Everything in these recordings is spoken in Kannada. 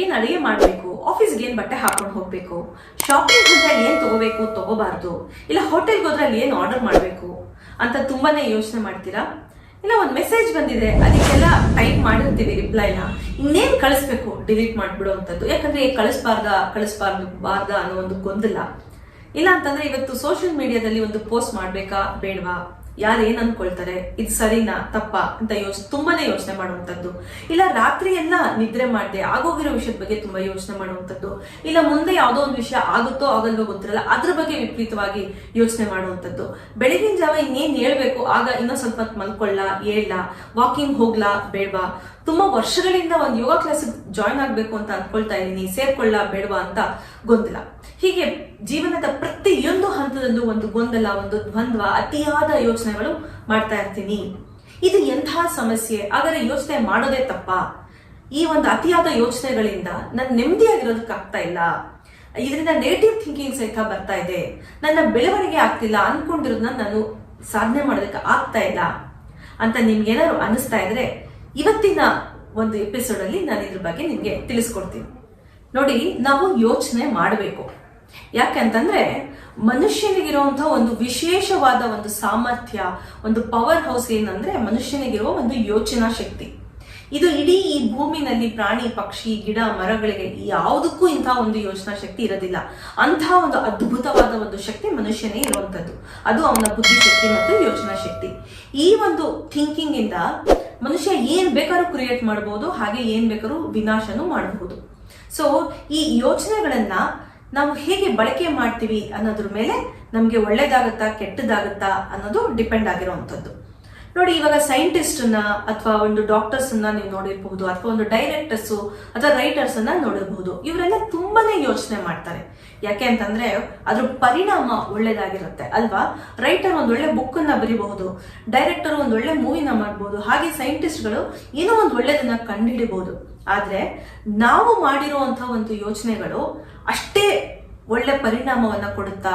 ಏನ್ ಅಡಿಗೆ ಮಾಡ್ಬೇಕು, ಆಫೀಸ್ಗೆ ಏನ್ ಬಟ್ಟೆ ಹಾಕೊಂಡು ಹೋಗ್ಬೇಕು, ಶಾಪಿಂಗ್ ಹೋದ್ರೆ ಏನ್ ತಗೋಬೇಕು ತಗೋಬಾರ್ದು, ಇಲ್ಲ ಹೋಟೆಲ್ಗೆ ಹೋದ್ರೆ ಅಲ್ಲಿ ಏನ್ ಆರ್ಡರ್ ಮಾಡ್ಬೇಕು ಅಂತ ತುಂಬಾನೇ ಯೋಚನೆ ಮಾಡ್ತೀರಾ. ಇಲ್ಲ ಒಂದ್ ಮೆಸೇಜ್ ಬಂದಿದೆ, ಅದಕ್ಕೆಲ್ಲ ಟೈಪ್ ಮಾಡಿರ್ತೀವಿ ರಿಪ್ಲೈನ, ಇನ್ನೇನ್ ಕಳಿಸ್ಬೇಕು ಡಿಲೀಟ್ ಮಾಡ್ಬಿಡೋ ಅಂತದ್ದು. ಯಾಕಂದ್ರೆ ಕಳಿಸ್ಬಾರ್ದ ಅನ್ನೋ ಒಂದು ಗೊಂದಲ. ಇಲ್ಲ ಅಂತಂದ್ರೆ ಇವತ್ತು ಸೋಷಿಯಲ್ ಮೀಡಿಯಾದಲ್ಲಿ ಒಂದು ಪೋಸ್ಟ್ ಮಾಡ್ಬೇಕಾ ಬೇಡವಾ, ಯಾರು ಏನ್ ಅನ್ಕೊಳ್ತಾರೆ, ಇದು ಸರಿನಾ ತಪ್ಪಾ ಅಂತ ತುಂಬಾನೇ ಯೋಚನೆ ಮಾಡುವಂತದ್ದು. ಇಲ್ಲ ರಾತ್ರಿ ಎಲ್ಲ ನಿದ್ರೆ ಮಾಡದೆ ಆಗೋಗಿರೋ ವಿಷಯದ ಬಗ್ಗೆ ತುಂಬಾ ಯೋಚನೆ ಮಾಡುವಂತದ್ದು. ಇಲ್ಲ ಮುಂದೆ ಯಾವ್ದೋ ಒಂದು ವಿಷಯ ಆಗುತ್ತೋ ಆಗಲ್ವೋ ಗೊತ್ತಿರಲ್ಲ, ಅದ್ರ ಬಗ್ಗೆ ವಿಪರೀತವಾಗಿ ಯೋಚನೆ ಮಾಡುವಂತದ್ದು. ಬೆಳಗಿನ ಜಾವ ಇನ್ನೇನ್ ಹೇಳ್ಬೇಕು, ಆಗ ಇನ್ನೂ ಸ್ವಲ್ಪ ಹೊತ್ತು ಮಲ್ಕೊಳ್ಳ, ಏಳ, ವಾಕಿಂಗ್ ಹೋಗ್ಲಾ ಬೇಡವಾ, ತುಂಬಾ ವರ್ಷಗಳಿಂದ ಒಂದು ಯೋಗ ಕ್ಲಾಸ್ ಜಾಯ್ನ್ ಆಗ್ಬೇಕು ಅಂತ ಅನ್ಕೊಳ್ತಾ ಇದೀನಿ, ಸೇರ್ಕೊಳ್ಳ ಬೇಡವಾ ಅಂತ ಗೊಂದಲ. ಹೀಗೆ ಜೀವನದ ಪ್ರತಿಯೊಂದು ಹಂತದಲ್ಲೂ ಒಂದು ಗೊಂದಲ, ಒಂದು ದ್ವಂದ್ವ, ಅತಿಯಾದ ಯೋಚನೆಗಳು ಮಾಡ್ತಾ ಇರ್ತೀನಿ. ಇದು ಎಂತಹ ಸಮಸ್ಯೆ? ಹಾಗಾದ್ರೆ ಯೋಚನೆ ಮಾಡೋದೇ ತಪ್ಪಾ? ಈ ಒಂದು ಅತಿಯಾದ ಯೋಚನೆಗಳಿಂದ ನಾನು ನೆಮ್ಮದಿಯಾಗಿರೋದಕ್ಕೆ ಆಗ್ತಾ ಇಲ್ಲ, ಇದರಿಂದ ನೆಗೆಟಿವ್ ಥಿಂಕಿಂಗ್ ಸಹಿತ ಬರ್ತಾ ಇದೆ, ನನ್ನ ಬೆಳವಣಿಗೆ ಆಗ್ತಿಲ್ಲ, ಅನ್ಕೊಂಡಿರೋದನ್ನ ನಾನು ಸಾಧನೆ ಮಾಡೋದಕ್ಕೆ ಆಗ್ತಾ ಇಲ್ಲ ಅಂತ ನಿಮ್ಗೇನಾದ್ರು ಅನಿಸ್ತಾ ಇದ್ರೆ ಇವತ್ತಿನ ಒಂದು ಎಪಿಸೋಡ್ ಅಲ್ಲಿ ನಾನು ಇದ್ರ ಬಗ್ಗೆ ನಿಮ್ಗೆ ತಿಳಿಸ್ಕೊಡ್ತೀನಿ. ನೋಡಿ, ನಾವು ಯೋಚನೆ ಮಾಡಬೇಕು. ಯಾಕಂತಂದ್ರೆ ಮನುಷ್ಯನಿಗಿರುವಂತಹ ಒಂದು ವಿಶೇಷವಾದ ಒಂದು ಸಾಮರ್ಥ್ಯ, ಒಂದು ಪವರ್ ಹೌಸ್ ಏನಂದ್ರೆ ಮನುಷ್ಯನಿಗಿರುವ ಒಂದು ಯೋಚನಾ ಶಕ್ತಿ. ಇದು ಇಡೀ ಈ ಭೂಮಿನಲ್ಲಿ ಪ್ರಾಣಿ ಪಕ್ಷಿ ಗಿಡ ಮರಗಳಿಗೆ ಯಾವುದಕ್ಕೂ ಇಂತಹ ಒಂದು ಯೋಚನಾ ಶಕ್ತಿ ಇರೋದಿಲ್ಲ. ಅಂತಹ ಒಂದು ಅದ್ಭುತವಾದ ಒಂದು ಶಕ್ತಿ ಮನುಷ್ಯನೇ ಇರುವಂತದ್ದು. ಅದು ಅವನ ಬುದ್ಧಿಶಕ್ತಿ ಮತ್ತು ಯೋಚನಾ ಶಕ್ತಿ. ಈ ಒಂದು ಥಿಂಕಿಂಗ್ ಇಂದ ಮನುಷ್ಯ ಏನ್ ಬೇಕಾದ್ರೂ ಕ್ರಿಯೇಟ್ ಮಾಡಬಹುದು, ಹಾಗೆ ಏನ್ ಬೇಕಾದ್ರೂ ವಿನಾಶನೂ ಮಾಡಬಹುದು. ಸೊ ಈ ಯೋಚನೆಗಳನ್ನ ನಾವು ಹೇಗೆ ಬಳಕೆ ಮಾಡ್ತೀವಿ ಅನ್ನೋದ್ರ ಮೇಲೆ ನಮ್ಗೆ ಒಳ್ಳೇದಾಗತ್ತಾ ಕೆಟ್ಟದಾಗತ್ತಾ ಅನ್ನೋದು ಡಿಪೆಂಡ್ ಆಗಿರುವಂತದ್ದು. ನೋಡಿ, ಇವಾಗ ಸೈಂಟಿಸ್ಟ್ ಅನ್ನ ಅಥವಾ ಒಂದು ಡಾಕ್ಟರ್ಸ್ ಅನ್ನ ನೀವು ನೋಡಿರಬಹುದು, ಅಥವಾ ಒಂದು ಡೈರೆಕ್ಟರ್ಸ್ ಅಥವಾ ರೈಟರ್ಸ್ ಅನ್ನ ನೋಡಿರಬಹುದು. ಇವರೆಲ್ಲ ತುಂಬಾನೇ ಯೋಚನೆ ಮಾಡ್ತಾರೆ. ಯಾಕೆ ಅಂತಂದ್ರೆ ಅದ್ರ ಪರಿಣಾಮ ಒಳ್ಳೇದಾಗಿರುತ್ತೆ ಅಲ್ವಾ. ರೈಟರ್ ಒಂದ್ ಒಳ್ಳೆ ಬುಕ್ ಅನ್ನ ಬರೀಬಹುದು, ಡೈರೆಕ್ಟರ್ ಒಂದ್ ಒಳ್ಳೆ ಮೂವಿನ ಮಾಡಬಹುದು, ಹಾಗೆ ಸೈಂಟಿಸ್ಟ್ಗಳು ಏನೋ ಒಂದ್ ಒಳ್ಳೇದನ್ನ ಕಂಡುಹಿಡಿಬಹುದು. ಆದ್ರೆ ನಾವು ಮಾಡಿರುವಂತಹ ಒಂದು ಯೋಚನೆಗಳು ಅಷ್ಟೇ ಒಳ್ಳೆ ಪರಿಣಾಮವನ್ನ ಕೊಡುತ್ತಾ,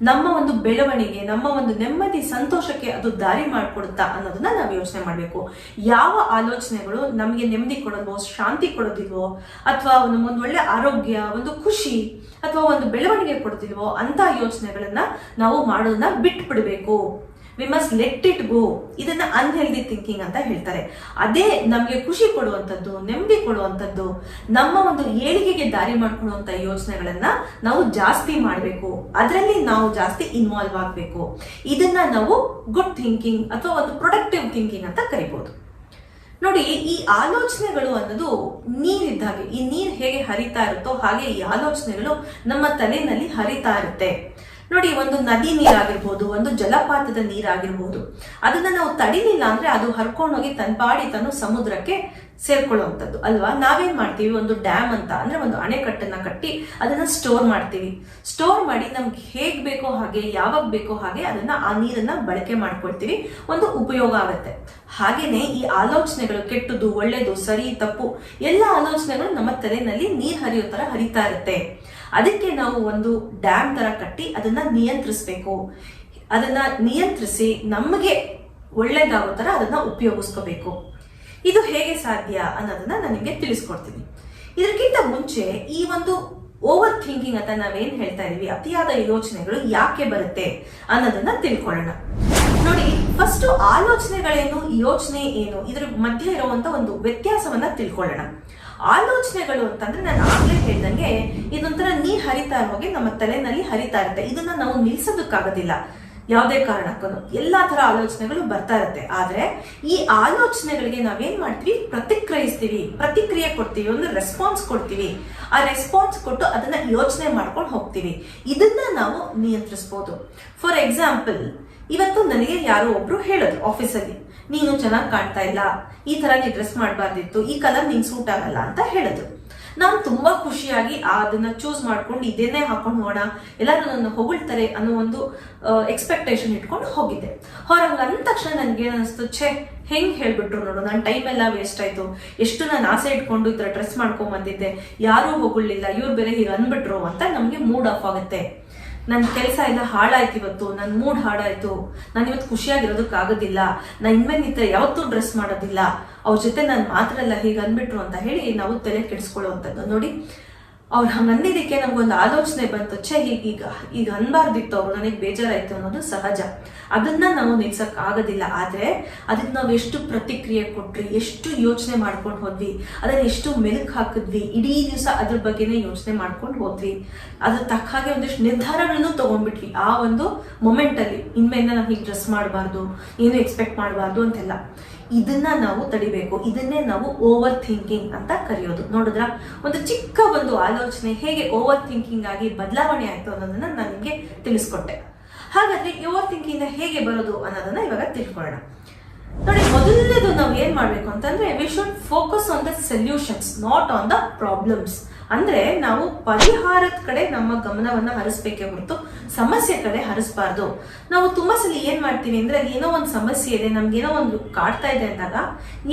ನಮ್ಮ ಒಂದು ಬೆಳವಣಿಗೆ, ನಮ್ಮ ಒಂದು ನೆಮ್ಮದಿ ಸಂತೋಷಕ್ಕೆ ಅದು ದಾರಿ ಮಾಡಿಕೊಡುತ್ತಾ ಅನ್ನೋದನ್ನ ನಾವು ಯೋಚನೆ ಮಾಡಬೇಕು. ಯಾವ ಆಲೋಚನೆಗಳು ನಮಗೆ ನೆಮ್ಮದಿ ಕೊಡಲ್ವೋ, ಶಾಂತಿ ಕೊಡೋದಿಲ್ವೋ, ಅಥವಾ ಒಂದು ಒಳ್ಳೆ ಆರೋಗ್ಯ, ಒಂದು ಖುಷಿ ಅಥವಾ ಒಂದು ಬೆಳವಣಿಗೆ ಕೊಡ್ತಿಲ್ವೋ ಅಂತ ಯೋಚನೆಗಳನ್ನ ನಾವು ಮಾಡೋದನ್ನ ಬಿಟ್ಬಿಡ್ಬೇಕು. We must let it go. ಇದನ್ನ ಅನ್ಹೆಲ್ದಿ ಥಿಂಕಿಂಗ್ ಅಂತ ಹೇಳ್ತಾರೆ. ಅದೇ ನಮ್ಗೆ ಖುಷಿ ಕೊಡುವಂಥದ್ದು, ನೆಮ್ಮದಿ ಕೊಡುವಂಥದ್ದು, ನಮ್ಮ ಒಂದು ಏಳಿಗೆಗೆ ದಾರಿ ಮಾಡ್ಕೊಡುವಂತ ಯೋಚನೆಗಳನ್ನ ನಾವು ಜಾಸ್ತಿ ಮಾಡಬೇಕು, ಅದರಲ್ಲಿ ನಾವು ಜಾಸ್ತಿ ಇನ್ವಾಲ್ವ್ ಆಗಬೇಕು. ಇದನ್ನ ನಾವು ಗುಡ್ ಥಿಂಕಿಂಗ್ ಅಥವಾ ಒಂದು ಪ್ರೊಡಕ್ಟಿವ್ ಥಿಂಕಿಂಗ್ ಅಂತ ಕರಿಬಹುದು. ನೋಡಿ, ಈ ಆಲೋಚನೆಗಳು ಅನ್ನೋದು ನೀರಿದ್ದಾಗೆ. ಈ ನೀರ್ ಹೇಗೆ ಹರಿತಾ ಇರುತ್ತೋ ಹಾಗೆ ಈ ಆಲೋಚನೆಗಳು ನಮ್ಮ ತಲೆಯಲ್ಲಿ ಹರಿತಾ ಇರುತ್ತೆ. ನೋಡಿ, ಒಂದು ನದಿ ನೀರಾಗಿರ್ಬೋದು, ಒಂದು ಜಲಪಾತದ ನೀರಾಗಿರ್ಬೋದು, ಅದನ್ನ ನಾವು ತಡಿಲಿಲ್ಲ ಅಂದ್ರೆ ಅದು ಹರ್ಕೊಂಡೋಗಿ ತನ್ಪಾಡಿ ತಾನು ಸಮುದ್ರಕ್ಕೆ ಸೇರ್ಕೊಳ್ಳುವಂಥದ್ದು ಅಲ್ವಾ. ನಾವೇನ್ ಮಾಡ್ತೀವಿ, ಒಂದು ಡ್ಯಾಮ್ ಅಂತ ಅಂದ್ರೆ ಒಂದು ಅಣೆಕಟ್ಟನ್ನ ಕಟ್ಟಿ ಅದನ್ನ ಸ್ಟೋರ್ ಮಾಡ್ತೀವಿ. ಸ್ಟೋರ್ ಮಾಡಿ ನಮ್ಗೆ ಹೇಗ್ ಬೇಕೋ ಹಾಗೆ, ಯಾವಾಗ ಬೇಕೋ ಹಾಗೆ ಅದನ್ನ ಆ ನೀರನ್ನ ಬಳಕೆ ಮಾಡ್ಕೊಳ್ತೀವಿ, ಒಂದು ಉಪಯೋಗ ಆಗುತ್ತೆ. ಹಾಗೇನೆ ಈ ಆಲೋಚನೆಗಳು, ಕೆಟ್ಟದ್ದು ಒಳ್ಳೇದು ಸರಿ ತಪ್ಪು ಎಲ್ಲ ಆಲೋಚನೆಗಳು ನಮ್ಮ ತಲೆನಲ್ಲಿ ನೀರ್ ಹರಿಯೋ ತರ ಹರಿತಾ ಇರುತ್ತೆ. ಅದಕ್ಕೆ ನಾವು ಒಂದು ಡ್ಯಾಮ್ ತರ ಕಟ್ಟಿ ಅದನ್ನ ನಿಯಂತ್ರಿಸ್ಬೇಕು. ಅದನ್ನ ನಿಯಂತ್ರಿಸಿ ನಮಗೆ ಒಳ್ಳೇದಾಗೋ ತರ ಅದನ್ನ ಉಪಯೋಗಿಸ್ಕೋಬೇಕು. ಇದು ಹೇಗೆ ಸಾಧ್ಯ ಅನ್ನೋದನ್ನ ನಾನು ನಿಮಗೆ ತಿಳಿಸ್ಕೊಡ್ತೀನಿ. ಇದಕ್ಕಿಂತ ಮುಂಚೆ ಈ ಒಂದು ಓವರ್ ಥಿಂಕಿಂಗ್ ಅಂತ ನಾವೇನ್ ಹೇಳ್ತಾ ಇದೀವಿ, ಅತಿಯಾದ ಯೋಚನೆಗಳು ಯಾಕೆ ಬರುತ್ತೆ ಅನ್ನೋದನ್ನ ತಿಳ್ಕೊಳ್ಳೋಣ. ನೋಡಿ, ಫಸ್ಟ್ ಆಲೋಚನೆಗಳೇನು, ಯೋಚನೆ ಏನು, ಇದ್ರ ಮಧ್ಯೆ ಇರುವಂತ ಒಂದು ವ್ಯತ್ಯಾಸವನ್ನ ತಿಳ್ಕೊಳ್ಳೋಣ. ಆಲೋಚನೆಗಳು ಅಂತಂದ್ರೆ ನಾನು ಆಗ್ಲೇ ಹೇಳ್ದಂಗೆ ಇದೊಂಥರ ನೀರ್ ಹರಿತಾ ಇರುವಾಗೆ ನಮ್ಮ ತಲೆನಲ್ಲಿ ಹರಿತಾ ಇರುತ್ತೆ. ಇದನ್ನ ನಾವು ನಿಲ್ಸೋದಕ್ಕಾಗೋದಿಲ್ಲ ಯಾವುದೇ ಕಾರಣಕ್ಕೂ. ಎಲ್ಲಾ ತರ ಆಲೋಚನೆಗಳು ಬರ್ತಾ ಇರುತ್ತೆ. ಆದ್ರೆ ಈ ಆಲೋಚನೆಗಳಿಗೆ ನಾವೇನ್ ಮಾಡ್ತೀವಿ, ಪ್ರತಿಕ್ರಿಯೆ ಕೊಡ್ತೀವಿ, ಒಂದು ರೆಸ್ಪಾನ್ಸ್ ಕೊಡ್ತೀವಿ. ಆ ರೆಸ್ಪಾನ್ಸ್ ಕೊಟ್ಟು ಅದನ್ನ ಯೋಚನೆ ಮಾಡ್ಕೊಂಡು ಹೋಗ್ತೀವಿ. ಇದನ್ನ ನಾವು ನಿಯಂತ್ರಿಸಬಹುದು. ಫಾರ್ ಎಕ್ಸಾಂಪಲ್, ಇವತ್ತು ನನಗೆ ಯಾರೋ ಒಬ್ರು ಹೇಳಿದ್ರು ಆಫೀಸಲ್ಲಿ, ನೀನು ಚೆನ್ನಾಗಿ ಕಾಣ್ತಾ ಇಲ್ಲ, ಈ ತರ ನೀ ಡ್ರೆಸ್ ಮಾಡಬಾರ್ದಿತ್ತು, ಈ ಕಲರ್ ನಿಂಗೆ ಸೂಟ್ ಆಗಲ್ಲ ಅಂತ ಹೇಳಿದ್ರು. ನಾನು ತುಂಬಾ ಖುಷಿಯಾಗಿ ಅದನ್ನ ಚೂಸ್ ಮಾಡ್ಕೊಂಡು ಇದೇನೇ ಹಾಕೊಂಡು ಹೋಗೋಣ, ಎಲ್ಲರೂ ನನ್ನ ಹೊಗಳ್ತಾರೆ ಅನ್ನೋ ಒಂದು ಎಕ್ಸ್ಪೆಕ್ಟೇಷನ್ ಇಟ್ಕೊಂಡು ಹೋಗಿದ್ದೆ. ಹೊರಂಗ ಅಂದ ತಕ್ಷಣ ನನ್ಗೆ ಏನಿಸ್ತು, ಹೆಂಗ್ ಹೇಳ್ಬಿಟ್ರು ನೋಡು, ನನ್ನ ಟೈಮ್ ಎಲ್ಲ ವೇಸ್ಟ್ ಆಯ್ತು, ಎಷ್ಟು ನಾನು ಆಸೆ ಇಟ್ಕೊಂಡು ಈ ತರ ಡ್ರೆಸ್ ಮಾಡ್ಕೊಂಡ್ ಬಂದಿದ್ದೆ, ಯಾರೂ ಹೊಗಳಿಲ್ಲ, ಇವ್ರು ಬೇರೆ ಹೀಗೆ ಅನ್ಬಿಟ್ರು ಅಂತ ನಮ್ಗೆ ಮೂಡ್ ಆಫ್ ಆಗುತ್ತೆ. ನನ್ನ ಕೆಲಸ ಎಲ್ಲ ಹಾಳಾಯ್ತು, ಇವತ್ತು ನನ್ನ ಮೂಡ್ ಹಾಳಾಯ್ತು, ನಾನು ಇವತ್ತು ಖುಷಿಯಾಗಿರೋದಕ್ಕಾಗೋದಿಲ್ಲ, ನಾನು ಇನ್ಮೇಲೆ ಈ ಥರ ಯಾವತ್ತೂ ಡ್ರೆಸ್ ಮಾಡೋದಿಲ್ಲ, ಅವ್ರ ಜೊತೆ ನಾನು ಮಾತ್ರಲ್ಲ ಹೀಗೆ ಅಂದ್ಬಿಟ್ರು ಅಂತ ಹೇಳಿ ನಾವು ತಲೆ ಕೆಡಿಸ್ಕೊಳ್ಳುವಂಥದ್ದು. ನೋಡಿ, ಅವ್ರು ಹಂಗೆ ಅಂದಿದ್ದಕ್ಕೆ ನಮ್ಗೊಂದು ಆಲೋಚನೆ ಬಂತು, ಈಗ ಅನ್ಬಾರ್ದಿತ್ತು, ಅವ್ರು ನನಗೆ ಬೇಜಾರಾಯ್ತು ಅನ್ನೋದು ಸಹಜ. ಅದನ್ನ ನಾವು ನಿಲ್ಸಕ್ ಆಗೋದಿಲ್ಲ. ಆದ್ರೆ ಅದಕ್ಕೆ ನಾವು ಎಷ್ಟು ಪ್ರತಿಕ್ರಿಯೆ ಕೊಟ್ರಿ, ಎಷ್ಟು ಯೋಚನೆ ಮಾಡ್ಕೊಂಡು ಹೋದ್ವಿ, ಅದನ್ನ ಎಷ್ಟು ಮೆಲುಕು ಹಾಕಿದ್ವಿ, ಇಡೀ ದಿವಸ ಅದ್ರ ಬಗ್ಗೆನೇ ಯೋಚನೆ ಮಾಡ್ಕೊಂಡು ಹೋದ್ವಿ, ಅದ್ರ ತಕ್ಕ ಹಾಗೆ ಒಂದಿಷ್ಟು ನಿರ್ಧಾರಗಳನ್ನು ತಗೊಂಡ್ಬಿಟ್ವಿ ಆ ಒಂದು ಮೊಮೆಂಟ್ ಅಲ್ಲಿ. ಇನ್ಮೇಲೆ ನಾವು ಹೀಗೆ ಡ್ರೆಸ್ ಮಾಡಬಾರ್ದು, ಏನು ಎಕ್ಸ್ಪೆಕ್ಟ್ ಮಾಡಬಾರ್ದು ಅಂತೆಲ್ಲ. ಇದನ್ನ ನಾವು ತಡಿಬೇಕು. ಇದನ್ನೇ ನಾವು ಓವರ್ ಥಿಂಕಿಂಗ್ ಅಂತ ಕರೆಯೋದು. ನೋಡಿದ್ರ, ಒಂದು ಚಿಕ್ಕ ಒಂದು ಆಲೋಚನೆ ಹೇಗೆ ಓವರ್ ಥಿಂಕಿಂಗ್ ಆಗಿ ಬದಲಾವಣೆ ಆಯ್ತು ಅನ್ನೋದನ್ನ ನಾನು ನಿಮಗೆ ತಿಳಿಸ್ಕೊಟ್ಟೆ. ಹಾಗಾದ್ರೆ ಓವರ್ ಥಿಂಕಿಂಗ್ ಹೇಗೆ ಬರೋದು ಅನ್ನೋದನ್ನ ಇವಾಗ ತಿಳ್ಕೊಳ್ಳೋಣ. ನೋಡಿ, ಮೊದಲನೇದು ನಾವು ಏನ್ ಮಾಡ್ಬೇಕು ಅಂತಂದ್ರೆ, we should focus on the solutions, not on the problems. ಅಂದ್ರೆ ನಾವು ಪರಿಹಾರದ ಕಡೆ ನಮ್ಮ ಗಮನವನ್ನ ಹರಿಸ್ಬೇಕೇ ಹೊರತು ಸಮಸ್ಯೆ ಕಡೆ ಹರಿಸಬಾರ್ದು. ನಾವು ತುಂಬಾ ಸಲ ಏನ್ ಮಾಡ್ತೀವಿ ಅಂದ್ರೆ, ಏನೋ ಒಂದು ಸಮಸ್ಯೆ ಇದೆ, ನಮ್ಗೇನೋ ಒಂದು ಕಾಡ್ತಾ ಇದೆ ಅಂದಾಗ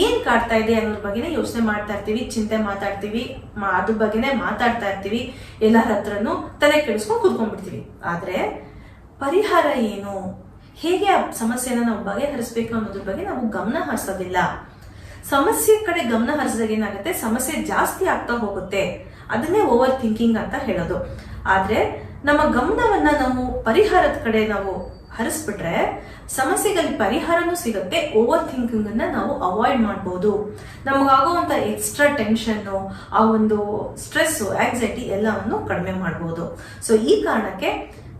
ಏನ್ ಕಾಡ್ತಾ ಇದೆ ಅನ್ನೋದ್ರ ಬಗ್ಗೆನೇ ಯೋಚನೆ ಮಾಡ್ತಾ ಇರ್ತೀವಿ, ಚಿಂತೆ ಮಾತಾಡ್ತೀವಿ, ಅದ್ರ ಬಗ್ಗೆನೇ ಮಾತಾಡ್ತಾ ಇರ್ತೀವಿ, ಎಲ್ಲರ ಹತ್ರನೂ ತಲೆ ಕೆಡಿಸ್ಕೊಂಡು ಕೂತ್ಕೊಂಡ್ಬಿಡ್ತೀವಿ. ಆದ್ರೆ ಪರಿಹಾರ ಏನು, ಹೇಗೆ ಆ ಸಮಸ್ಯೆನ ನಾವು ಬಗೆಹರಿಸ್ಬೇಕು ಅನ್ನೋದ್ರ ಬಗ್ಗೆ ನಾವು ಗಮನ ಹರಿಸೋದಿಲ್ಲ. ಸಮಸ್ಯೆ ಕಡೆ ಗಮನ ಹರಿಸಿದಾಗ ಏನಾಗುತ್ತೆ, ಸಮಸ್ಯೆ ಜಾಸ್ತಿ ಆಗ್ತಾ ಹೋಗುತ್ತೆ. ಅದನ್ನೇ ಓವರ್ ಥಿಂಕಿಂಗ್ ಅಂತ ಹೇಳೋದು. ಆದ್ರೆ ನಮ್ಮ ಗಮನವನ್ನ ನಾವು ಪರಿಹಾರದ ಕಡೆ ನಾವು ಹರಿಸ್ಬಿಟ್ರೆ ಸಮಸ್ಯೆಗಳಿಗೆ ಪರಿಹಾರನೂ ಸಿಗುತ್ತೆ. ಓವರ್ ಥಿಂಕಿಂಗ್ ಅನ್ನ ನಾವು ಅವಾಯ್ಡ್ ಮಾಡ್ಬೋದು. ನಮಗಾಗುವಂತ ಎಕ್ಸ್ಟ್ರಾ ಟೆನ್ಷನ್, ಆ ಒಂದು ಸ್ಟ್ರೆಸ್, ಆಂಗ್ಸೈಟಿ ಎಲ್ಲವನ್ನು ಕಡಿಮೆ ಮಾಡ್ಬೋದು. ಸೊ ಈ ಕಾರಣಕ್ಕೆ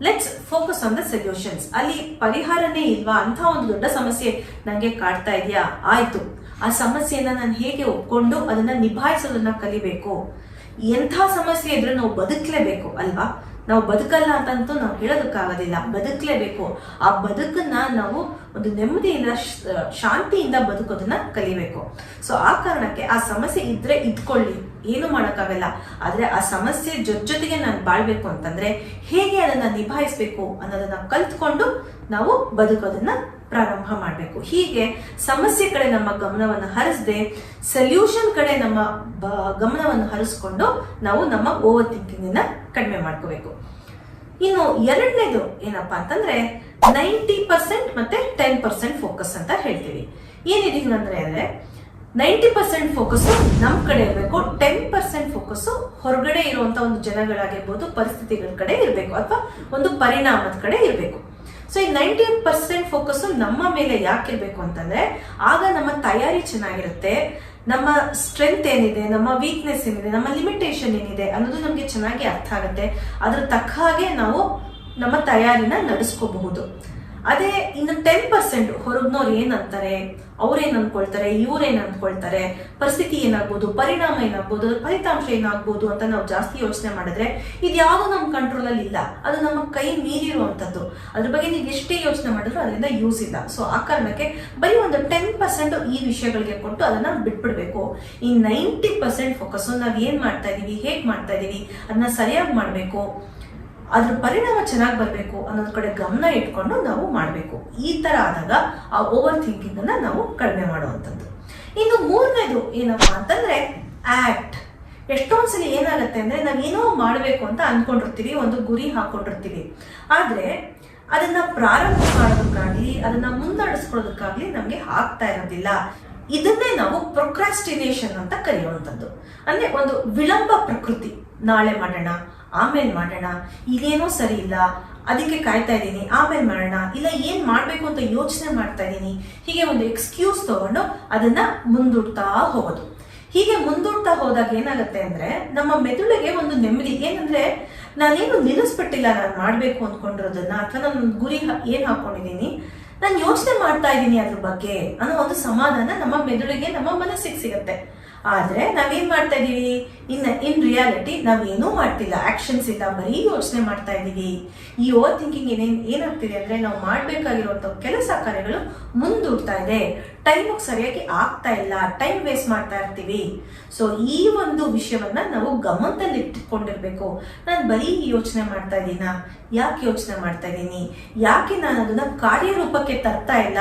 let's focus on the solutions. ಅಲ್ಲಿ ಪರಿಹಾರನೇ ಇಲ್ವಾ, ಅಂತ ಒಂದು ದೊಡ್ಡ ಸಮಸ್ಯೆ ನಂಗೆ ಕಾಡ್ತಾ ಇದೆಯಾ, ಆಯ್ತು, ಆ ಸಮಸ್ಯೆಯನ್ನ ನಾನು ಹೇಗೆ ಒಪ್ಕೊಂಡು ಅದನ್ನ ನಿಭಾಯಿಸೋದನ್ನ ಕಲಿಬೇಕು. ಎಂಥ ಸಮಸ್ಯೆ ಇದ್ರೆ ನಾವು ಬದುಕಲೇಬೇಕು ಅಲ್ವಾ. ನಾವು ಬದುಕಲ್ಲ ಅಂತಂತೂ ನಾವು ಹೇಳೋದಕ್ಕಾಗೋದಿಲ್ಲ, ಬದುಕಲೇಬೇಕು. ಆ ಬದುಕನ್ನ ನಾವು ಒಂದು ನೆಮ್ಮದಿಯಿಂದ ಶಾಂತಿಯಿಂದ ಬದುಕೋದನ್ನ ಕಲಿಬೇಕು. ಸೊ ಆ ಕಾರಣಕ್ಕೆ ಆ ಸಮಸ್ಯೆ ಇದ್ರೆ ಇದ್ಕೊಳ್ಳಿ, ಏನು ಮಾಡೋಕ್ಕಾಗಲ್ಲ. ಆದ್ರೆ ಆ ಸಮಸ್ಯೆ ಜೊತೆಗೆ ನಾನು ಬಾಳ್ಬೇಕು ಅಂತಂದ್ರೆ ಹೇಗೆ ಅದನ್ನ ನಿಭಾಯಿಸ್ಬೇಕು ಅನ್ನೋದನ್ನ ಕಲ್ತ್ಕೊಂಡು ನಾವು ಬದುಕೋದನ್ನ ಪ್ರಾರಂಭ ಮಾಡಬೇಕು. ಹೀಗೆ ಸಮಸ್ಯೆ ಕಡೆ ನಮ್ಮ ಗಮನವನ್ನು ಹರಿಸದೆ ಸೊಲ್ಯೂಷನ್ ಕಡೆ ನಮ್ಮ ಗಮನವನ್ನು ಹರಿಸ್ಕೊಂಡು ನಾವು ನಮ್ಮ ಓವರ್ ಥಿಂಕಿಂಗ್ ಅನ್ನ ಕಡಿಮೆ ಮಾಡ್ಕೋಬೇಕು. ಇನ್ನು ಎರಡನೇದು ಏನಪ್ಪಾ ಅಂತಂದ್ರೆ 90% ಮತ್ತೆ 10% ಫೋಕಸ್ ಅಂತ ಹೇಳ್ತೀವಿ. ಏನಿದೆ ಅಂದ್ರೆ 90% ಫೋಕಸ್ ನಮ್ ಕಡೆ ಇರಬೇಕು, 10% ಫೋಕಸ್ ಹೊರಗಡೆ ಇರುವಂತ ಒಂದು ಜನಗಳಾಗಿರ್ಬೋದು, ಪರಿಸ್ಥಿತಿಗಳ ಕಡೆ ಇರಬೇಕು, ಅಥವಾ ಒಂದು ಪರಿಣಾಮದ ಕಡೆ ಇರಬೇಕು. ಸೊ ಈ 90% ಫೋಕಸ್ ನಮ್ಮ ಮೇಲೆ ಯಾಕಿರ್ಬೇಕು ಅಂತಂದ್ರೆ, ಆಗ ನಮ್ಮ ತಯಾರಿ ಚೆನ್ನಾಗಿರುತ್ತೆ, ನಮ್ಮ ಸ್ಟ್ರೆಂತ್ ಏನಿದೆ, ನಮ್ಮ ವೀಕ್ನೆಸ್ ಏನಿದೆ, ನಮ್ಮ ಲಿಮಿಟೇಷನ್ ಏನಿದೆ ಅನ್ನೋದು ನಮ್ಗೆ ಚೆನ್ನಾಗಿ ಅರ್ಥ ಆಗುತ್ತೆ. ಅದ್ರ ತಕ್ಕ ಹಾಗೆ ನಾವು ನಮ್ಮ ತಯಾರಿನ ನಡೆಸ್ಕೋಬಹುದು. ಅದೇ ಇನ್ನು 10% ಹೊರಗ್ನವ್ರು ಏನಂತಾರೆ, ಅವ್ರೇನ್ ಅನ್ಕೊಳ್ತಾರೆ, ಇವ್ರೇನ್ ಅನ್ಕೊಳ್ತಾರೆ, ಪರಿಸ್ಥಿತಿ ಏನಾಗ್ಬೋದು, ಪರಿಣಾಮ ಏನಾಗ್ಬೋದು, ಫಲಿತಾಂಶ ಏನಾಗ್ಬೋದು ಅಂತ ನಾವು ಜಾಸ್ತಿ ಯೋಚನೆ ಮಾಡಿದ್ರೆ ಇದ್ಯಾವುದು ನಮ್ಮ ಕಂಟ್ರೋಲ್ ಅಲ್ಲಿ ಇಲ್ಲ, ಅದು ನಮ್ಮ ಕೈ ಮೀರಿರುವಂತದ್ದು. ಅದ್ರ ಬಗ್ಗೆ ನೀವು ಎಷ್ಟೇ ಯೋಚನೆ ಮಾಡಿದ್ರು ಅದರಿಂದ ಯೂಸ್ ಇಲ್ಲ. ಸೊ ಆ ಕಾರಣಕ್ಕೆ ಬರೀ ಒಂದು 10% ಈ ವಿಷಯಗಳಿಗೆ ಕೊಟ್ಟು ಅದನ್ನ ಬಿಟ್ಬಿಡ್ಬೇಕು. ಈ 90% ಫೋಕಸ್ ನಾವ್ ಏನ್ ಮಾಡ್ತಾ ಇದೀವಿ, ಹೇಗ್ ಮಾಡ್ತಾ ಇದೀವಿ ಅದನ್ನ ಸರಿಯಾಗಿ ಮಾಡ್ಬೇಕು, ಅದ್ರ ಪರಿಣಾಮ ಚೆನ್ನಾಗಿ ಬರ್ಬೇಕು ಅನ್ನೋದ್ ಕಡೆ ಗಮನ ಇಟ್ಕೊಂಡು ನಾವು ಮಾಡ್ಬೇಕು. ಈ ತರ ಆದಾಗ ಆ ಓವರ್ ಥಿಂಕಿಂಗ್ ಅನ್ನ ನಾವು ಕಡಿಮೆ ಮಾಡುವಂಥದ್ದು. ಇನ್ನು ಮೂರನೇದು ಏನಪ್ಪಾ ಅಂತಂದ್ರೆ ಆಕ್ಟ್. ಎಷ್ಟೊಂದ್ಸಲಿ ಏನಾಗತ್ತೆ ಅಂದ್ರೆ, ನಾವೇನೋ ಮಾಡ್ಬೇಕು ಅಂತ ಅನ್ಕೊಂಡಿರ್ತೀವಿ, ಒಂದು ಗುರಿ ಹಾಕೊಂಡಿರ್ತೀವಿ, ಆದ್ರೆ ಅದನ್ನ ಪ್ರಾರಂಭ ಮಾಡೋದಕ್ಕಾಗ್ಲಿ ಅದನ್ನ ಮುನ್ನಡೆಸ್ಕೊಳ್ಳೋದಕ್ಕಾಗ್ಲಿ ನಮ್ಗೆ ಆಗ್ತಾ ಇರೋದಿಲ್ಲ. ಇದನ್ನೇ ನಾವು ಪ್ರೊಕ್ರಾಸ್ಟಿನೇಷನ್ ಅಂತ ಕರೆಯುವಂಥದ್ದು. ಅಂದ್ರೆ ಒಂದು ವಿಳಂಬ ಪ್ರಕೃತಿ. ನಾಳೆ ಮಾಡೋಣ, ಆಮೇಲೆ ಮಾಡೋಣ, ಇದೇನೋ ಸರಿ ಇಲ್ಲ, ಅದಕ್ಕೆ ಕಾಯ್ತಾ ಇದ್ದೀನಿ, ಆಮೇಲೆ ಮಾಡೋಣ, ಇಲ್ಲ ಏನ್ ಮಾಡ್ಬೇಕು ಅಂತ ಯೋಚನೆ ಮಾಡ್ತಾ ಇದ್ದೀನಿ, ಹೀಗೆ ಒಂದು ಎಕ್ಸ್ಕ್ಯೂಸ್ ತಗೊಂಡು ಅದನ್ನ ಮುಂದೂಡ್ತಾ ಹೋಗೋದು. ಹೀಗೆ ಮುಂದೂಡ್ತಾ ಹೋದಾಗ ಏನಾಗುತ್ತೆ ಅಂದ್ರೆ, ನಮ್ಮ ಮೆದುಳಿಗೆ ಒಂದು ನೆಮ್ಮದಿ, ಏನಂದ್ರೆ ನಾನೇನು ನಿಲ್ಲಿಸ್ಬಿಟ್ಟಿಲ್ಲ ನಾನು ಮಾಡ್ಬೇಕು ಅಂದ್ಕೊಂಡಿರೋದನ್ನ, ಅಥವಾ ನನ್ನ ಗುರಿ ಏನ್ ಹಾಕೊಂಡಿದ್ದೀನಿ, ನಾನು ಯೋಚನೆ ಮಾಡ್ತಾ ಇದ್ದೀನಿ ಅದ್ರ ಬಗ್ಗೆ ಅನ್ನೋ ಒಂದು ಸಮಾಧಾನ ನಮ್ಮ ಮೆದುಳಿಗೆ, ನಮ್ಮ ಮನಸ್ಸಿಗೆ ಸಿಗುತ್ತೆ. ಆದ್ರೆ ನಾವೇನ್ ಮಾಡ್ತಾ ಇದೀವಿ, ಇನ್ ರಿಯಾಲಿಟಿ ನಾವೇನೂ ಮಾಡ್ತಿಲ್ಲ, ಆಕ್ಷನ್ಸ್ ಇಲ್ಲ, ಬರೀ ಯೋಚನೆ ಮಾಡ್ತಾ ಇದೀವಿ. ಈ ಓವರ್ ಥಿಂಕಿಂಗ್ ಏನಾಗ್ತಿದೆ ಅಂದ್ರೆ, ನಾವು ಮಾಡ್ಬೇಕಾಗಿರುವಂತ ಕೆಲಸ ಕಾರ್ಯಗಳು ಮುಂದೂಡ್ತಾ ಇದೆ, ಟೈಮ್ ಸರಿಯಾಗಿ ಆಗ್ತಾ ಇಲ್ಲ, ಟೈಮ್ ವೇಸ್ಟ್ ಮಾಡ್ತಾ ಇರ್ತೀವಿ. ಸೊ ಈ ಒಂದು ವಿಷಯವನ್ನ ನಾವು ಗಮನದಲ್ಲಿ ಇಟ್ಟುಕೊಂಡಿರ್ಬೇಕು. ನಾನು ಬರೀ ಯೋಚನೆ ಮಾಡ್ತಾ ಇದ್ದೀನ, ಯಾಕೆ ಯೋಚನೆ ಮಾಡ್ತಾ ಇದ್ದೀನಿ, ಯಾಕೆ ನಾನು ಅದನ್ನ ಕಾರ್ಯರೂಪಕ್ಕೆ ತರ್ತಾ ಇಲ್ಲ,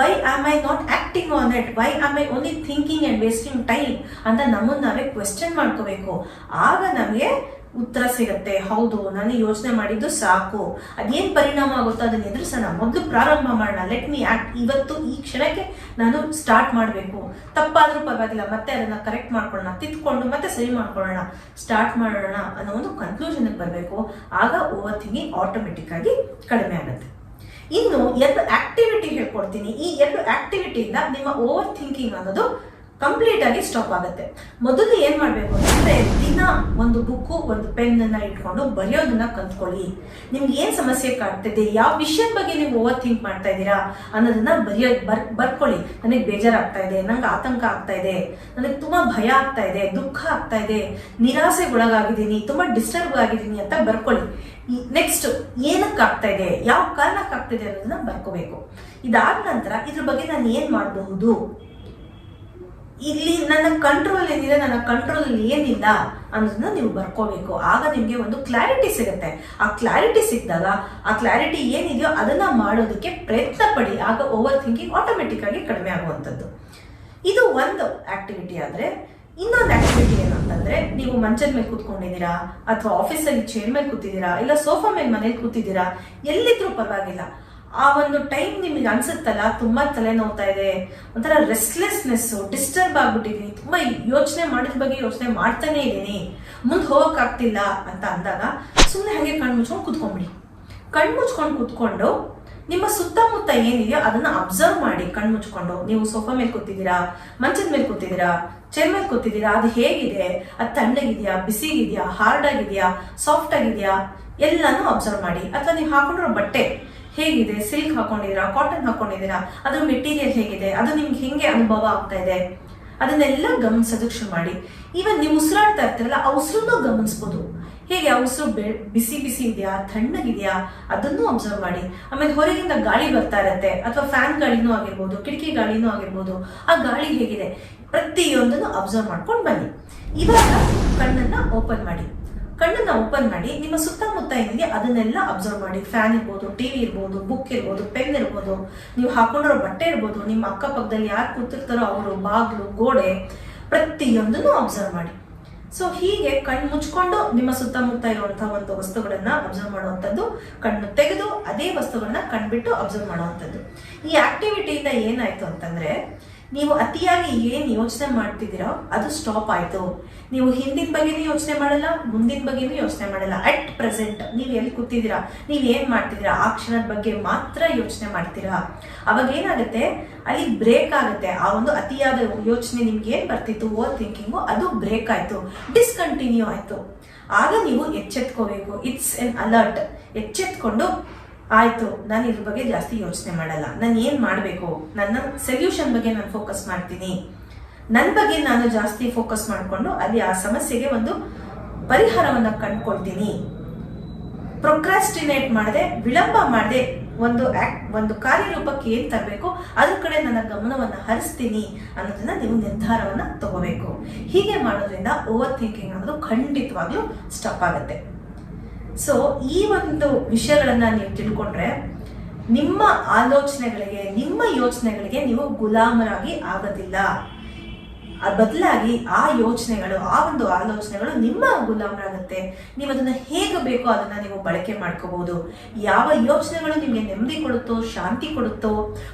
why am I not acting on it, why am I only thinking and wasting time ಅಂತ ನಮ್ಮನ್ನ ನಾವೇ ಕ್ವೆಶ್ಚನ್ ಮಾಡ್ಕೋಬೇಕು. ಆಗ ನಮಗೆ ಉತ್ತರ ಸಿಗತ್ತೆ. ಹೌದು, ನಾನು ಯೋಚನೆ ಮಾಡಿದ್ದು ಸಾಕು, ಅದೇನ್ ಪರಿಣಾಮ ಆಗುತ್ತೋ ಅದನ್ನ ಎದುರಿಸೋಣ, ಮೊದಲು ಪ್ರಾರಂಭ ಮಾಡೋಣ, ಲೆಟ್ ಮಿ ಆಕ್ಟ್, ಇವತ್ತು ಈ ಕ್ಷಣಕ್ಕೆ ನಾನು ಸ್ಟಾರ್ಟ್ ಮಾಡಬೇಕು, ತಪ್ಪಾದ್ರೂ ಪರವಾಗಿಲ್ಲ, ಮತ್ತೆ ಅದನ್ನ ಕರೆಕ್ಟ್ ಮಾಡ್ಕೊಳ್ಳೋಣ, ತಿದ್ಕೊಂಡು ಮತ್ತೆ ಸರಿ ಮಾಡ್ಕೊಳ್ಳೋಣ, ಸ್ಟಾರ್ಟ್ ಮಾಡೋಣ ಅನ್ನೋ ಒಂದು ಕನ್ಕ್ಲೂಷನ್ಗೆ ಬರಬೇಕು. ಆಗ ಓವರ್ ಥಿಂಕಿಂಗ್ ಆಟೋಮೆಟಿಕ್ ಆಗಿ ಕಡಿಮೆ ಆಗುತ್ತೆ. ಇನ್ನು 2 ಆಕ್ಟಿವಿಟಿ ಹೇಳ್ಕೊಡ್ತೀನಿ. ಈ 2 ಆಕ್ಟಿವಿಟಿಯಿಂದ ನಿಮ್ಮ ಓವರ್ ಥಿಂಕಿಂಗ್ ಅನ್ನೋದು ಕಂಪ್ಲೀಟ್ ಆಗಿ ಸ್ಟಾಪ್ ಆಗುತ್ತೆ. ಮೊದಲು ಏನ್ ಮಾಡ್ಬೇಕು ಅಂದ್ರೆ, ದಿನ ಒಂದು ಬುಕ್ಕು ಒಂದು ಪೆನ್ ಅನ್ನ ಇಟ್ಕೊಂಡು ಬರೆಯೋದನ್ನ ಕಲ್ತ್ಕೊಳ್ಳಿ. ನಿಮ್ಗೆ ಏನ್ ಸಮಸ್ಯೆ ಕಾಡ್ತಿದೆ, ಯಾವ ವಿಷಯದ ಬಗ್ಗೆ ನೀವು ಓವರ್ ಥಿಂಕ್ ಮಾಡ್ತಾ ಇದ್ದೀರಾ ಅನ್ನೋದನ್ನ ಬರ್ಕೊಳ್ಳಿ. ನನಗೆ ಬೇಜಾರಾಗ್ತಾ ಇದೆ, ನಂಗೆ ಆತಂಕ ಆಗ್ತಾ ಇದೆ, ನನಗೆ ತುಂಬಾ ಭಯ ಆಗ್ತಾ ಇದೆ, ದುಃಖ ಆಗ್ತಾ ಇದೆ, ನಿರಾಸೆಗೊಳಗಾಗಿದ್ದೀನಿ, ತುಂಬಾ ಡಿಸ್ಟರ್ಬ್ ಆಗಿದ್ದೀನಿ ಅಂತ ಬರ್ಕೊಳ್ಳಿ. ನೆಕ್ಸ್ಟ್ ಏನಕ್ಕೆ ಆಗ್ತಾ ಇದೆ, ಯಾವ ಕಾರಣಕ್ಕೆ ಆಗ್ತಿದೆ ಅನ್ನೋದನ್ನ ಬರ್ಕೋಬೇಕು. ಇದಾದ ನಂತರ ಇದ್ರ ಬಗ್ಗೆ ನಾನು ಏನ್ ಮಾಡಬಹುದು, ಇಲ್ಲಿ ನನ್ನ ಕಂಟ್ರೋಲ್ ಏನಿದೆ, ನನ್ನ ಕಂಟ್ರೋಲ್ ಏನಿಲ್ಲ ಅನ್ನೋದನ್ನ ನೀವು ಬರ್ಕೋಬೇಕು. ಆಗ ನಿಮ್ಗೆ ಒಂದು ಕ್ಲಾರಿಟಿ ಸಿಗುತ್ತೆ. ಆ ಕ್ಲಾರಿಟಿ ಸಿಕ್ಕಿದಾಗ ಆ ಕ್ಲಾರಿಟಿ ಏನಿದೆಯೋ ಅದನ್ನ ಮಾಡೋದಕ್ಕೆ ಪ್ರಯತ್ನ ಪಡಿ. ಆಗ ಓವರ್ ಥಿಂಕಿಂಗ್ ಆಟೋಮೆಟಿಕ್ ಆಗಿ ಕಡಿಮೆ ಆಗುವಂಥದ್ದು. ಇದು ಒಂದು ಆಕ್ಟಿವಿಟಿ. ಆದ್ರೆ ಇನ್ನೊಂದು ಆಕ್ಟಿವಿಟಿ ಏನಂತಂದ್ರೆ, ನೀವು ಮಂಚದ ಮೇಲೆ ಕೂತ್ಕೊಂಡಿದ್ದೀರಾ, ಅಥವಾ ಆಫೀಸಲ್ಲಿ ಚೇರ್ ಮೇಲೆ ಕೂತಿದ್ದೀರಾ, ಇಲ್ಲ ಸೋಫಾ ಮೇಲೆ ಮನೇಲಿ ಕೂತಿದ್ದೀರಾ, ಎಲ್ಲಿದ್ರೂ ಪರವಾಗಿಲ್ಲ. ಆ ಒಂದು ಟೈಮ್ ನಿಮಗೆ ಅನ್ಸುತ್ತಲ್ಲ, ತುಂಬಾ ತಲೆ ನೋವ್ತಾ ಇದೆ, ಒಂಥರ ರೆಸ್ಟ್ಲೆಸ್ನೆಸ್, ಡಿಸ್ಟರ್ಬ್ ಆಗ್ಬಿಟ್ಟಿದೀನಿ, ತುಂಬಾ ಯೋಚನೆ ಮಾಡಿದ ಬಗ್ಗೆ ಯೋಚನೆ ಮಾಡ್ತಾನೆ ಇದ್ದೀನಿ, ಮುಂದೆ ಹೋಗಕ್ ಆಗ್ತಿಲ್ಲ ಅಂತ ಅಂದಾಗ ಸುಮ್ಮನೆ ಹಾಗೆ ಕಣ್ಮುಚ್ಕೊಂಡು ಕೂತ್ಕೊಂಡ್ಬಿಡಿ. ಕಣ್ಮುಚ್ಕೊಂಡು ಕೂತ್ಕೊಂಡು ನಿಮ್ಮ ಸುತ್ತಮುತ್ತ ಏನಿದೆಯೋ ಅದನ್ನ ಅಬ್ಸರ್ವ್ ಮಾಡಿ. ಕಣ್ಮುಚ್ಕೊಂಡು ನೀವು ಸೋಫಾ ಮೇಲೆ ಕೂತಿದ್ದೀರಾ, ಮಂಚದ ಮೇಲೆ ಕೂತಿದ್ದೀರಾ, ಚೇರ್ ಮೇಲೆ ಕೂತಿದ್ದೀರಾ, ಅದು ಹೇಗಿದೆ, ಅದು ತಣ್ಣಗಿದೆಯಾ, ಬಿಸಿಗಿದೆಯಾ, ಹಾರ್ಡ್ ಆಗಿದೆಯಾ, ಸಾಫ್ಟ್ ಆಗಿದೆಯಾ, ಎಲ್ಲಾನು ಅಬ್ಸರ್ವ್ ಮಾಡಿ. ಅಥವಾ ನೀವು ಹಾಕೊಂಡಿರೋ ಬಟ್ಟೆ ಹೇಗಿದೆ, ಸಿಲ್ಕ್ ಹಾಕೊಂಡಿದ್ದೀರಾ, ಕಾಟನ್ ಹಾಕೊಂಡಿದ್ದೀರಾ, ಅದ್ರ ಮೆಟೀರಿಯಲ್ ಹೇಗಿದೆ, ಅದು ನಿಮ್ಗೆ ಹೆಂಗೆ ಅನುಭವ ಆಗ್ತಾ ಇದೆ, ಅದನ್ನೆಲ್ಲ ಗಮನಿಸೋದಕ್ಕೆ ಶುರು ಮಾಡಿ. ಈವನ್ ನೀವು ಉಸಿರಾಡ್ತಾ ಇರ್ತೀರಲ್ಲ, ಆ ಉಸಿರನ್ನು ಗಮನಿಸ್ಬೋದು. ಹೇಗೆ ಆ ಉಸಿರು ಬಿಸಿ ಬಿಸಿ ಇದೆಯಾ, ತಣ್ಣಗಿದೆಯಾ, ಅದನ್ನು ಅಬ್ಸರ್ವ್ ಮಾಡಿ. ಆಮೇಲೆ ಹೊರಗಿಂದ ಗಾಳಿ ಬರ್ತಾ ಇರತ್ತೆ, ಅಥವಾ ಫ್ಯಾನ್ ಗಾಳಿನೂ ಆಗಿರ್ಬೋದು, ಕಿಟಕಿ ಗಾಳಿನೂ ಆಗಿರ್ಬೋದು, ಆ ಗಾಳಿ ಹೇಗಿದೆ, ಪ್ರತಿಯೊಂದನ್ನು ಅಬ್ಸರ್ವ್ ಮಾಡ್ಕೊಂಡು ಬನ್ನಿ. ಇವಾಗ ಕಣ್ಣನ್ನ ಓಪನ್ ಮಾಡಿ. ಕಣ್ಣನ್ನ ಓಪನ್ ಮಾಡಿ ನಿಮ್ಮ ಸುತ್ತಮುತ್ತ ಏನಿದೆ ಅದನ್ನೆಲ್ಲ ಅಬ್ಸರ್ವ್ ಮಾಡಿ. ಫ್ಯಾನ್ ಇರ್ಬೋದು, ಟಿವಿ ಇರ್ಬೋದು, ಬುಕ್ ಇರ್ಬೋದು, ಪೆನ್ ಇರ್ಬೋದು, ನೀವು ಹಾಕೊಂಡಿರೋ ಬಟ್ಟೆ ಇರ್ಬೋದು, ನಿಮ್ಮ ಅಕ್ಕಪಕ್ಕದಲ್ಲಿ ಯಾರು ಕೂತಿರ್ತಾರೋ ಅವರು, ಬಾಗ್ಲು, ಗೋಡೆ, ಪ್ರತಿಯೊಂದನ್ನು ಅಬ್ಸರ್ವ್ ಮಾಡಿ. ಸೊ ಹೀಗೆ ಕಣ್ಣು ಮುಚ್ಕೊಂಡು ನಿಮ್ಮ ಸುತ್ತಮುತ್ತ ಇರುವಂತಹ ಒಂದು ವಸ್ತುಗಳನ್ನ ಅಬ್ಸರ್ವ್ ಮಾಡುವಂಥದ್ದು, ಕಣ್ಣು ತೆಗೆದು ಅದೇ ವಸ್ತುಗಳನ್ನ ಕಣ್ಬಿಟ್ಟು ಅಬ್ಸರ್ವ್ ಮಾಡುವಂಥದ್ದು. ಈ ಆಕ್ಟಿವಿಟಿಯಿಂದ ಏನಾಯ್ತು ಅಂತಂದ್ರೆ, ನೀವು ಅತಿಯಾಗಿ ಏನ್ ಯೋಚನೆ ಮಾಡ್ತಿದ್ದೀರೋ ಅದು ಸ್ಟಾಪ್ ಆಯ್ತು. ನೀವು ಹಿಂದಿನ ಬಗ್ಗೆನೂ ಯೋಚನೆ ಮಾಡಲ್ಲ, ಮುಂದಿನ ಬಗ್ಗೆನೂ ಯೋಚನೆ ಮಾಡಲ್ಲ. ಅಟ್ ಪ್ರೆಸೆಂಟ್ ನೀವು ಎಲ್ಲಿ ಕೂತಿದ್ದೀರಾ, ನೀವ್ ಏನ್ ಮಾಡ್ತಿದ್ದೀರಾ, ಆ ಕ್ಷಣದ ಬಗ್ಗೆ ಮಾತ್ರ ಯೋಚನೆ ಮಾಡ್ತೀರಾ. ಅವಾಗ ಏನಾಗುತ್ತೆ, ಅಲ್ಲಿ ಬ್ರೇಕ್ ಆಗುತ್ತೆ. ಆ ಒಂದು ಅತಿಯಾದ ಯೋಚನೆ ನಿಮ್ಗೆ ಏನ್ ಬರ್ತಿತ್ತು, ಓವರ್ ಥಿಂಕಿಂಗು, ಅದು ಬ್ರೇಕ್ ಆಯ್ತು, ಡಿಸ್ಕಂಟಿನ್ಯೂ ಆಯ್ತು. ಆಗ ನೀವು ಎಚ್ಚೆತ್ಕೋಬೇಕು. It's an alert. ಎಚ್ಚೆತ್ಕೊಂಡು ಆಯ್ತು, ನಾನು ಇದ್ರ ಬಗ್ಗೆ ಜಾಸ್ತಿ ಯೋಚನೆ ಮಾಡಲ್ಲ, ನಾನು ಏನ್ ಮಾಡ್ಬೇಕು, ನನ್ನ ಸೊಲ್ಯೂಷನ್ ಬಗ್ಗೆ ನಾನು ಫೋಕಸ್ ಮಾಡ್ತೀನಿ, ನನ್ನ ಬಗ್ಗೆ ನಾನು ಜಾಸ್ತಿ ಫೋಕಸ್ ಮಾಡ್ಕೊಂಡು ಅಲ್ಲಿ ಆ ಸಮಸ್ಯೆಗೆ ಒಂದು ಪರಿಹಾರವನ್ನ ಕಂಡುಕೊಳ್ತೀನಿ. ಪ್ರೊಕ್ರಾಸ್ಟಿನೇಟ್ ಮಾಡದೆ, ವಿಳಂಬ ಮಾಡದೆ ಒಂದು ಕಾರ್ಯರೂಪಕ್ಕೆ ಏನ್ ತರಬೇಕು ಅದ್ರ ಕಡೆ ನನ್ನ ಗಮನವನ್ನ ಹರಿಸ್ತೀನಿ ಅನ್ನೋದನ್ನ ನೀವು ನಿರ್ಧಾರವನ್ನ ತಗೋಬೇಕು. ಹೀಗೆ ಮಾಡೋದ್ರಿಂದ ಓವರ್ ಥಿಂಕಿಂಗ್ ಅನ್ನೋದು ಖಂಡಿತವಾಗ್ಲೂ ಸ್ಟಾಪ್ ಆಗುತ್ತೆ. ಸೊ ಈ ಒಂದು ವಿಷಯಗಳನ್ನ ನೀವು ತಿಳ್ಕೊಂಡ್ರೆ ನಿಮ್ಮ ಆಲೋಚನೆಗಳಿಗೆ, ನಿಮ್ಮ ಯೋಚನೆಗಳಿಗೆ ನೀವು ಗುಲಾಮರಾಗಿ ಆಗೋದಿಲ್ಲ. ಬದಲಾಗಿ ಆ ಯೋಚನೆಗಳು, ಆ ಒಂದು ಆಲೋಚನೆಗಳು ನಿಮ್ಮ ಗುಲಾಮರಾಗುತ್ತೆ. ನೀವು ಅದನ್ನ ಹೇಗೆ ಬೇಕೋ ಅದನ್ನ ನೀವು ಬಳಕೆ ಮಾಡ್ಕೋಬಹುದು. ಯಾವ ಯೋಚನೆಗಳು ನಿಮ್ಗೆ ನೆಮ್ಮದಿ ಕೊಡುತ್ತೋ, ಶಾಂತಿ ಕೊಡುತ್ತೋ,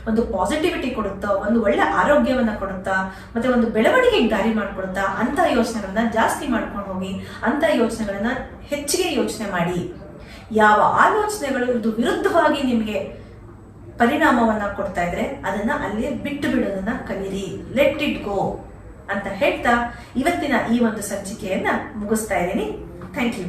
ಒಂದು ಪಾಸಿಟಿವಿಟಿ ಕೊಡುತ್ತೋ, ಒಂದು ಒಳ್ಳೆ ಆರೋಗ್ಯವನ್ನ ಕೊಡುತ್ತಾ, ಮತ್ತೆ ಒಂದು ಬೆಳವಣಿಗೆಗೆ ದಾರಿ ಮಾಡ್ಕೊಡುತ್ತಾ, ಅಂತ ಯೋಚನೆಗಳನ್ನ ಜಾಸ್ತಿ ಮಾಡ್ಕೊಂಡು ಹೋಗಿ, ಅಂತ ಯೋಚನೆಗಳನ್ನ ಹೆಚ್ಚಿಗೆ ಯೋಚನೆ ಮಾಡಿ. ಯಾವ ಆಲೋಚನೆಗಳು ಇದು ವಿರುದ್ಧವಾಗಿ ನಿಮ್ಗೆ ಪರಿಣಾಮವನ್ನ ಕೊಡ್ತಾ ಇದ್ರೆ ಅದನ್ನ ಅಲ್ಲಿ ಬಿಟ್ಟು ಬಿಡೋದನ್ನ ಕಲೀರಿ. ಲೆಟ್ ಇಟ್ ಗೋ ಅಂತ ಹೇಳ್ತಾ ಇವತ್ತಿನ ಈ ಒಂದು ಸಂಚಿಕೆಯನ್ನ ಮುಗಿಸ್ತಾ ಇದ್ದೀನಿ. Thank you.